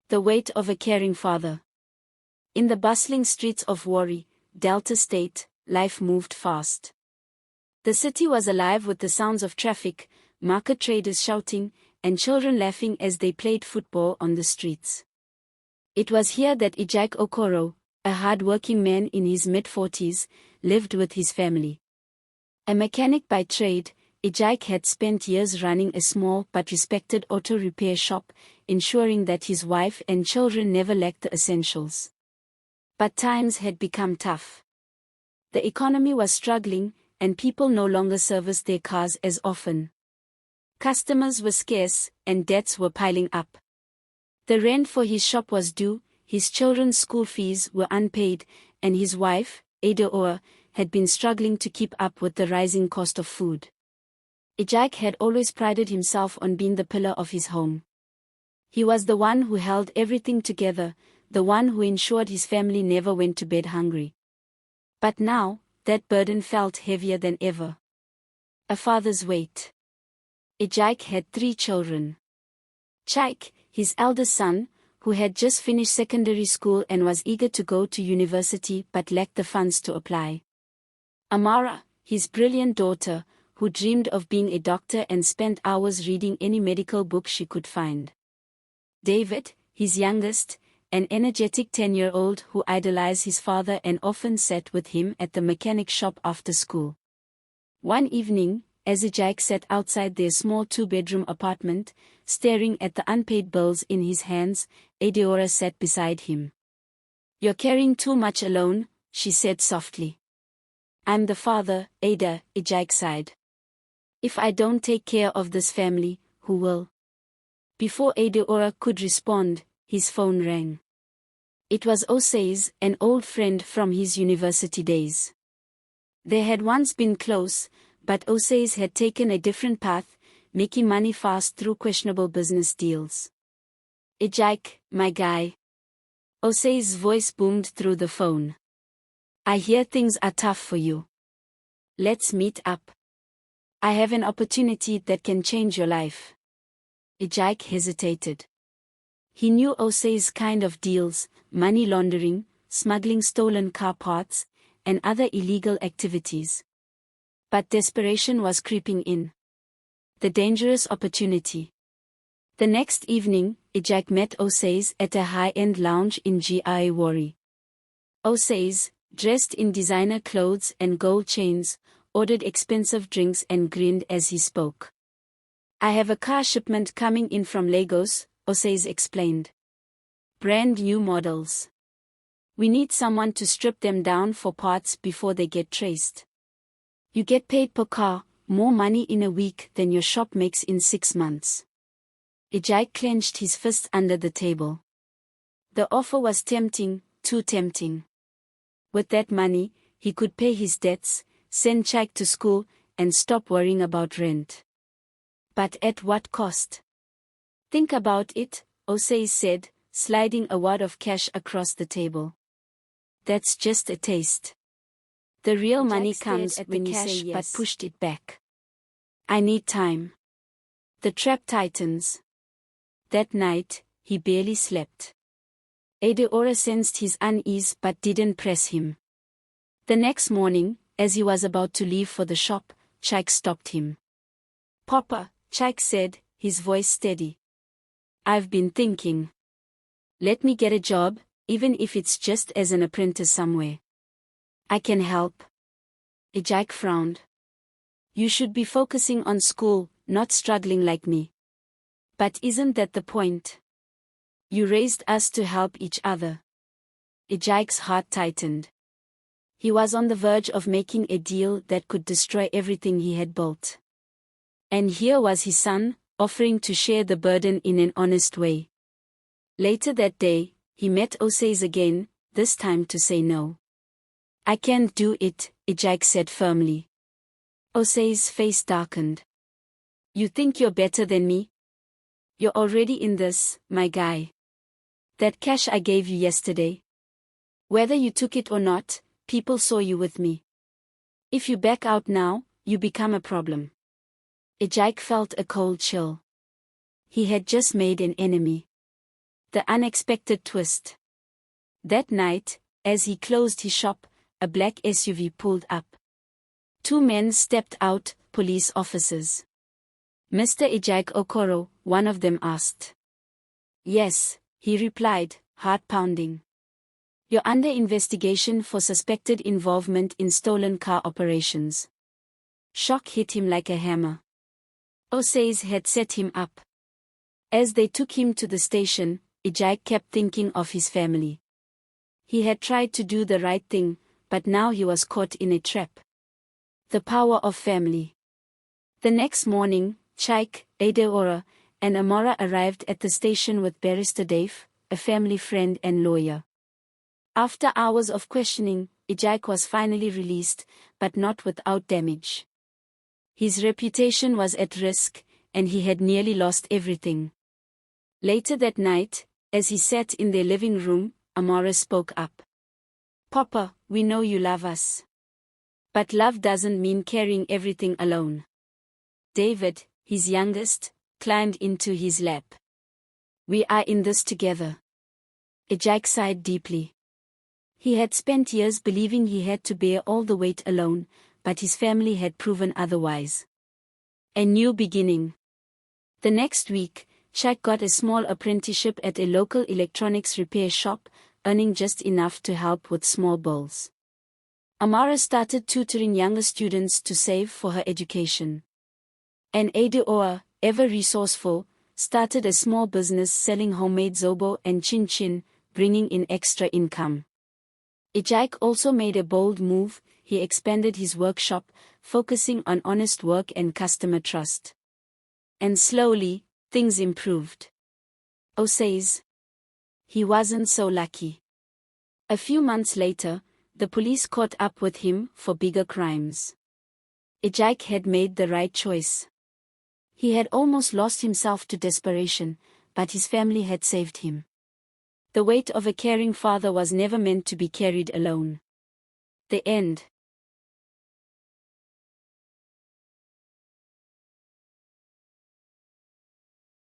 The weight of a caring father. In the bustling streets of Warri, Delta State, life moved fast. The city was alive with the sounds of traffic, market traders shouting, and children laughing as they played football on the streets. It was here that Ejike Okoro, a hard-working man in his mid-40s, lived with his family. A mechanic by trade, Ejike had spent years running a small but respected auto repair shop, ensuring that his wife and children never lacked the essentials. But times had become tough. The economy was struggling, and people no longer serviced their cars as often. Customers were scarce, and debts were piling up. The rent for his shop was due, his children's school fees were unpaid, and his wife, Adeoa, had been struggling to keep up with the rising cost of food. Ejike had always prided himself on being the pillar of his home. He was the one who held everything together, the one who ensured his family never went to bed hungry. But now, that burden felt heavier than ever. A father's weight. Ejike had 3 children. Chike, his eldest son, who had just finished secondary school and was eager to go to university but lacked the funds to apply. Amara, his brilliant daughter, who dreamed of being a doctor and spent hours reading any medical book she could find. David, his youngest, an energetic 10-year-old who idolized his father and often sat with him at the mechanic shop after school. One evening, as Ejike sat outside their small 2-bedroom apartment, staring at the unpaid bills in his hands, Adeora sat beside him. "You're carrying too much alone," she said softly. "I'm the father, Ada," Ejike sighed. "If I don't take care of this family, who will?" Before Adeora could respond, his phone rang. It was Osaze, an old friend from his university days. They had once been close, but Osaze had taken a different path, making money fast through questionable business deals. "Ejike, my guy." Osaze's voice boomed through the phone. "I hear things are tough for you. Let's meet up. I have an opportunity that can change your life." Ejike hesitated. He knew Osaze's kind of deals: money laundering, smuggling stolen car parts, and other illegal activities. But desperation was creeping in. The dangerous opportunity. The next evening, Ejike met Osaze at a high-end lounge in GI Warri. Osaze, dressed in designer clothes and gold chains, ordered expensive drinks and grinned as he spoke. "I have a car shipment coming in from Lagos," Osaze explained. "Brand new models. We need someone to strip them down for parts before they get traced. You get paid per car, more money in a week than your shop makes in 6 months." Ejike clenched his fist under the table. The offer was tempting, too tempting. With that money, he could pay his debts, send Chike to school, and stop worrying about rent. But at what cost? "Think about it," Osaze said, sliding a wad of cash across the table. "That's just a taste. The real money comes when you say yes." But pushed it back. "I need time. The trap tightens." That night, he barely slept. Adeora sensed his unease but didn't press him. The next morning, as he was about to leave for the shop, Chike stopped him. "Papa," Chike said, his voice steady. "I've been thinking. Let me get a job, even if it's just as an apprentice somewhere. I can help." Ejike frowned. "You should be focusing on school, not struggling like me." "But isn't that the point? You raised us to help each other." Ejike's heart tightened. He was on the verge of making a deal that could destroy everything he had built. And here was his son, offering to share the burden in an honest way. Later that day, he met Osaze again, this time to say no. "I can't do it," Ejike said firmly. Osaze's face darkened. "You think you're better than me? You're already in this, my guy. That cash I gave you yesterday. Whether you took it or not, people saw you with me. If you back out now, you become a problem." Ejike felt a cold chill. He had just made an enemy. The unexpected twist. That night, as he closed his shop, a black SUV pulled up. Two men stepped out, police officers. "Mr. Ejike Okoro," one of them asked. "Yes," he replied, heart pounding. "You're under investigation for suspected involvement in stolen car operations." Shock hit him like a hammer. Osaze had set him up. As they took him to the station, Ejike kept thinking of his family. He had tried to do the right thing, but now he was caught in a trap. The power of family. The next morning, Chike, Adeora, and Amora arrived at the station with Barrister Dave, a family friend and lawyer. After hours of questioning, Ejike was finally released, but not without damage. His reputation was at risk, and he had nearly lost everything. Later that night, as he sat in their living room, Amora spoke up. "Papa, we know you love us. But love doesn't mean carrying everything alone." David, his youngest, climbed into his lap. "We are in this together." Ejike sighed deeply. He had spent years believing he had to bear all the weight alone, but his family had proven otherwise. A new beginning. The next week, Chike got a small apprenticeship at a local electronics repair shop, earning just enough to help with small bills. Amara started tutoring younger students to save for her education. And Adeoa, ever resourceful, started a small business selling homemade zobo and chin-chin, bringing in extra income. Ejike also made a bold move. He expanded his workshop, focusing on honest work and customer trust. And slowly, things improved. Osaze. He wasn't so lucky. A few months later, the police caught up with him for bigger crimes. Ejike had made the right choice. He had almost lost himself to desperation, but his family had saved him. The weight of a caring father was never meant to be carried alone. The end.